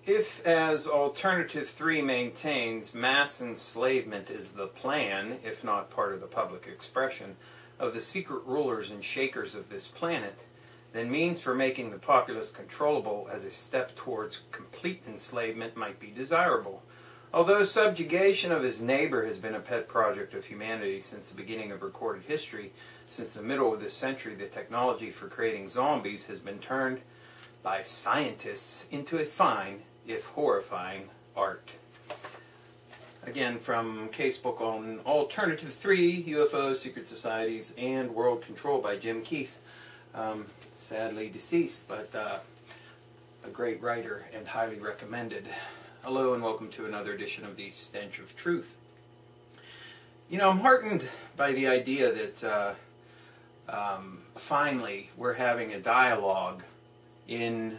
If, as Alternative 3 maintains, mass enslavement is the plan, if not part of the public expression, of the secret rulers and shakers of this planet, then means for making the populace controllable as a step towards complete enslavement might be desirable. Although subjugation of his neighbor has been a pet project of humanity since the beginning of recorded history, since the middle of this century the technology for creating zombies has been turned by scientists into a fine, if horrifying, art. Again, from Casebook on Alternative 3, UFOs, Secret Societies, and World Control by Jim Keith. Sadly deceased, but a great writer and highly recommended. Hello and welcome to another edition of the Stench of Truth. You know, I'm heartened by the idea that finally we're having a dialogue in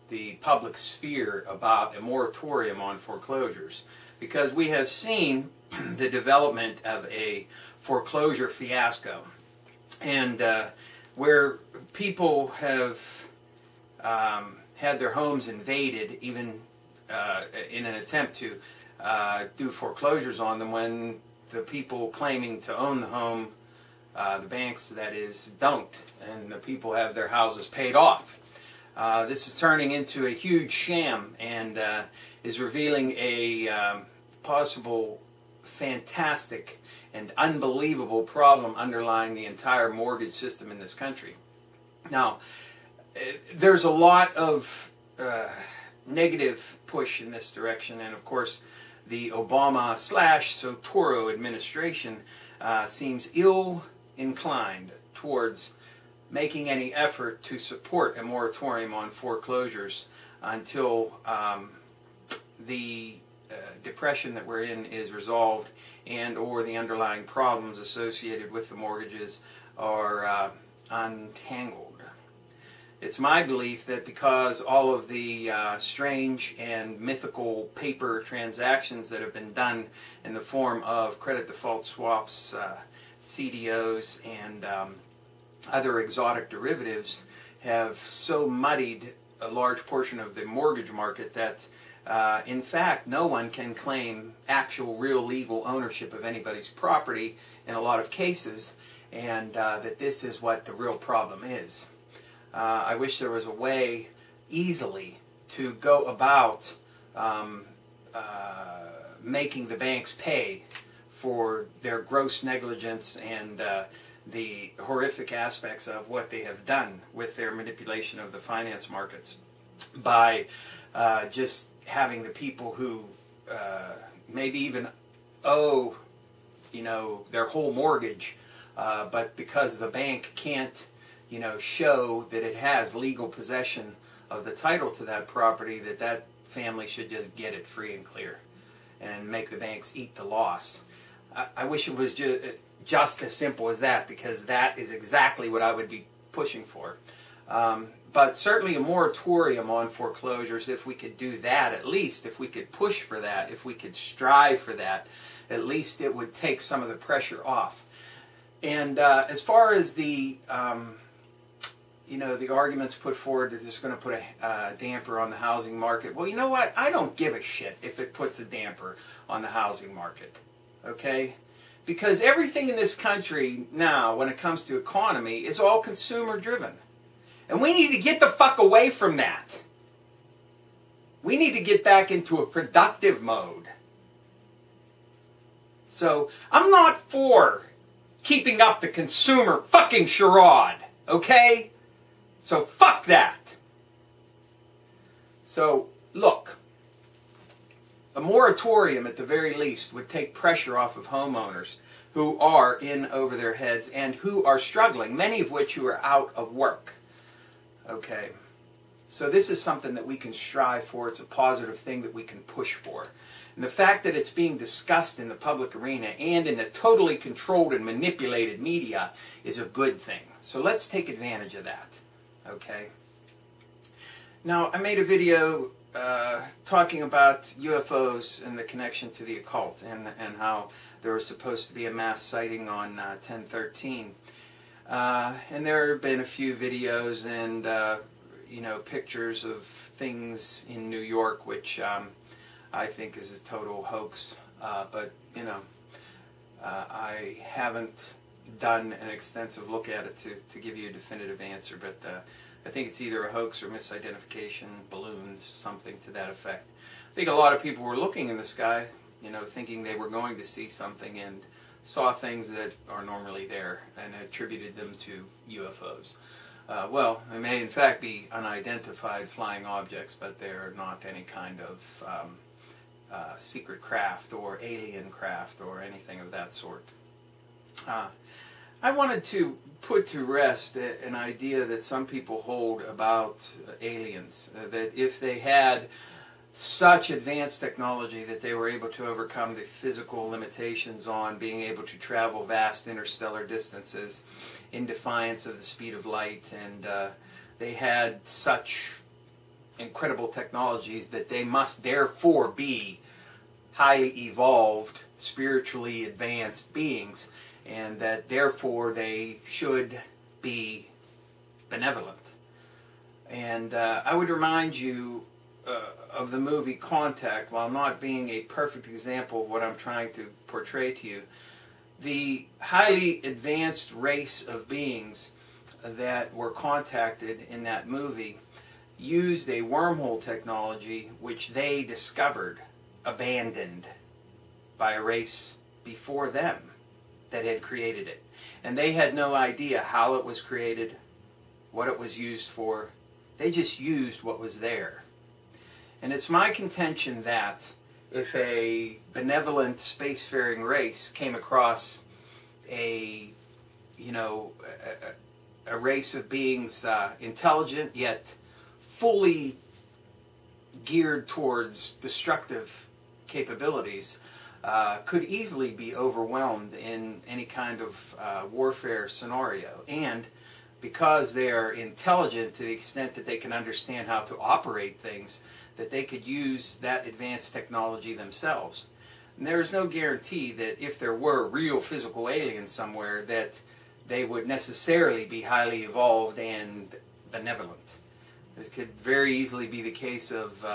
the public sphere about a moratorium on foreclosures, because we have seen the development of a foreclosure fiasco, and where people have had their homes invaded, even in an attempt to do foreclosures on them, when the people claiming to own the home, the banks that is, don't, and the people have their houses paid off. This is turning into a huge sham and is revealing a possible fantastic and unbelievable problem underlying the entire mortgage system in this country. Now, there's a lot of negative push in this direction, and of course the Obama/Sotoro administration seems ill-inclined towards making any effort to support a moratorium on foreclosures until the depression that we're in is resolved, and or the underlying problems associated with the mortgages are untangled. It's my belief that because all of the strange and mythical paper transactions that have been done in the form of credit default swaps, CDOs, and other exotic derivatives have so muddied a large portion of the mortgage market that in fact no one can claim actual real legal ownership of anybody's property in a lot of cases, and that this is what the real problem is. I wish there was a way easily to go about making the banks pay for their gross negligence and the horrific aspects of what they have done with their manipulation of the finance markets by just having the people who maybe even owe, you know, their whole mortgage, but because the bank can't, you know, show that it has legal possession of the title to that property, that family should just get it free and clear and make the banks eat the loss. I wish it was just as simple as that, because that is exactly what I would be pushing for. But certainly a moratorium on foreclosures, if we could do that, at least if we could push for that, if we could strive for that, at least it would take some of the pressure off. And as far as the you know, the arguments put forward that this is going to put a damper on the housing market. Well, you know what? I don't give a shit if it puts a damper on the housing market, okay? Because everything in this country now, when it comes to economy, is all consumer-driven. And we need to get the fuck away from that. We need to get back into a productive mode. So, I'm not for keeping up the consumer fucking charade, okay? So fuck that. So look, a moratorium at the very least would take pressure off of homeowners who are in over their heads and who are struggling, many of which who are out of work. Okay, so this is something that we can strive for. It's a positive thing that we can push for. And the fact that it's being discussed in the public arena and in the totally controlled and manipulated media is a good thing. So let's take advantage of that. Okay. Now, I made a video talking about UFOs and the connection to the occult, and how there was supposed to be a mass sighting on 10/13. And there have been a few videos, and you know, pictures of things in New York, which I think is a total hoax. But, you know, I haven't done an extensive look at it to give you a definitive answer, but I think it's either a hoax or misidentification, balloons, something to that effect. I think a lot of people were looking in the sky, you know, thinking they were going to see something, and saw things that are normally there and attributed them to UFOs. Well, they may in fact be unidentified flying objects, but they're not any kind of secret craft or alien craft or anything of that sort. I wanted to put to rest an idea that some people hold about aliens, that if they had such advanced technology that they were able to overcome the physical limitations on being able to travel vast interstellar distances in defiance of the speed of light, and they had such incredible technologies that they must therefore be highly evolved, spiritually advanced beings, and that therefore they should be benevolent. And I would remind you of the movie Contact, while not being a perfect example of what I'm trying to portray to you. The highly advanced race of beings that were contacted in that movie used a wormhole technology which they discovered abandoned by a race before them that had created it. And they had no idea how it was created, what it was used for. They just used what was there. And it's my contention that if a benevolent spacefaring race came across a, you know, a race of beings intelligent yet fully geared towards destructive capabilities, could easily be overwhelmed in any kind of warfare scenario. And because they are intelligent to the extent that they can understand how to operate things, that they could use that advanced technology themselves. And there is no guarantee that if there were real physical aliens somewhere, that they would necessarily be highly evolved and benevolent. This could very easily be the case of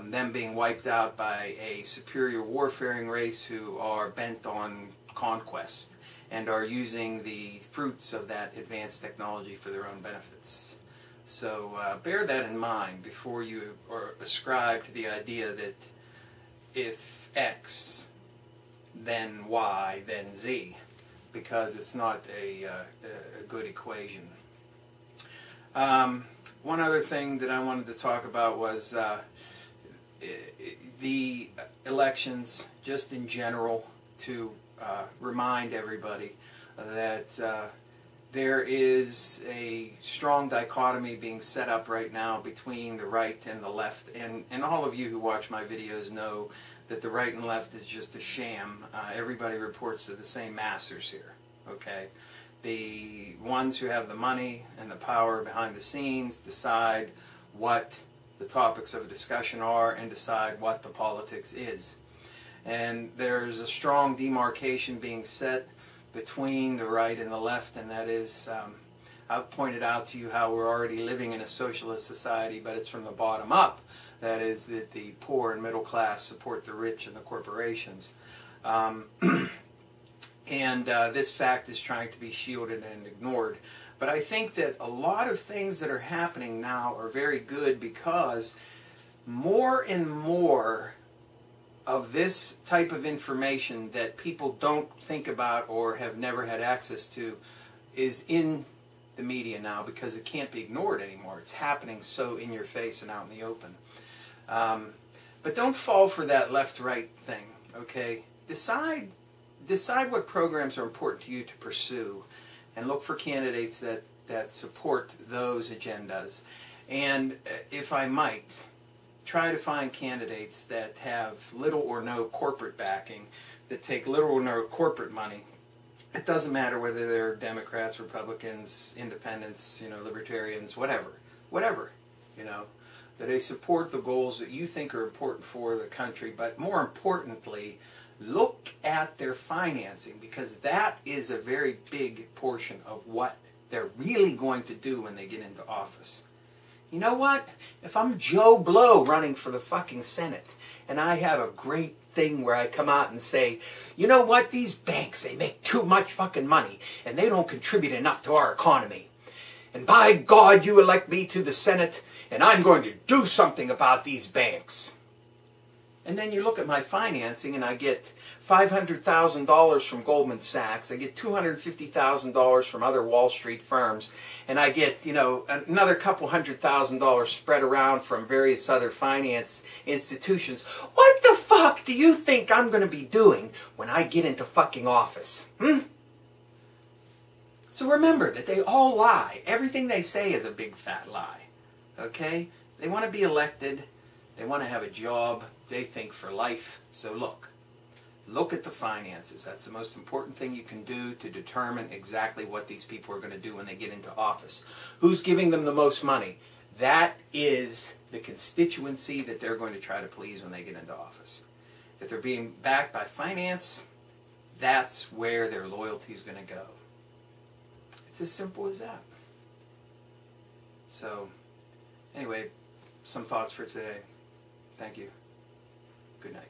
them being wiped out by a superior warfaring race who are bent on conquest and are using the fruits of that advanced technology for their own benefits. So bear that in mind before you ascribe to the idea that if X, then Y, then Z, because it's not a good equation. One other thing that I wanted to talk about was the elections, just in general, to remind everybody that there is a strong dichotomy being set up right now between the right and the left. And all of you who watch my videos know that the right and left is just a sham. Everybody reports to the same masters here, okay? The ones who have the money and the power behind the scenes decide what the topics of discussion are and decide what the politics is. And there's a strong demarcation being set between the right and the left, and that is, I've pointed out to you how we're already living in a socialist society, but it's from the bottom up. That is, that the poor and middle class support the rich and the corporations. And this fact is trying to be shielded and ignored. But I think that a lot of things that are happening now are very good, because more and more of this type of information that people don't think about or have never had access to is in the media now, because it can't be ignored anymore. It's happening so in your face and out in the open. But don't fall for that left-right thing, okay? Decide what programs are important to you to pursue, and look for candidates that support those agendas. And if I might, try to find candidates that have little or no corporate backing, that take little or no corporate money. It doesn't matter whether they're Democrats, Republicans, Independents, you know, Libertarians, whatever, you know, that they support the goals that you think are important for the country. But more importantly, look at their financing, because that is a very big portion of what they're really going to do when they get into office. You know what? If I'm Joe Blow running for the fucking Senate, and I have a great thing where I come out and say, you know what? These banks, they make too much fucking money, and they don't contribute enough to our economy. And by God, you elect me to the Senate, and I'm going to do something about these banks. And then you look at my financing, and I get $500,000 from Goldman Sachs. I get $250,000 from other Wall Street firms. And I get, you know, another couple $100,000 spread around from various other finance institutions. What the fuck do you think I'm going to be doing when I get into fucking office? So remember that they all lie. Everything they say is a big fat lie. Okay? They want to be elected. They want to have a job. They think for life. So look at the finances. That's the most important thing you can do to determine exactly what these people are going to do when they get into office. Who's giving them the most money? That is the constituency that they're going to try to please when they get into office. If they're being backed by finance, that's where their loyalty is going to go. It's as simple as that. So, anyway, some thoughts for today. Thank you. Good night.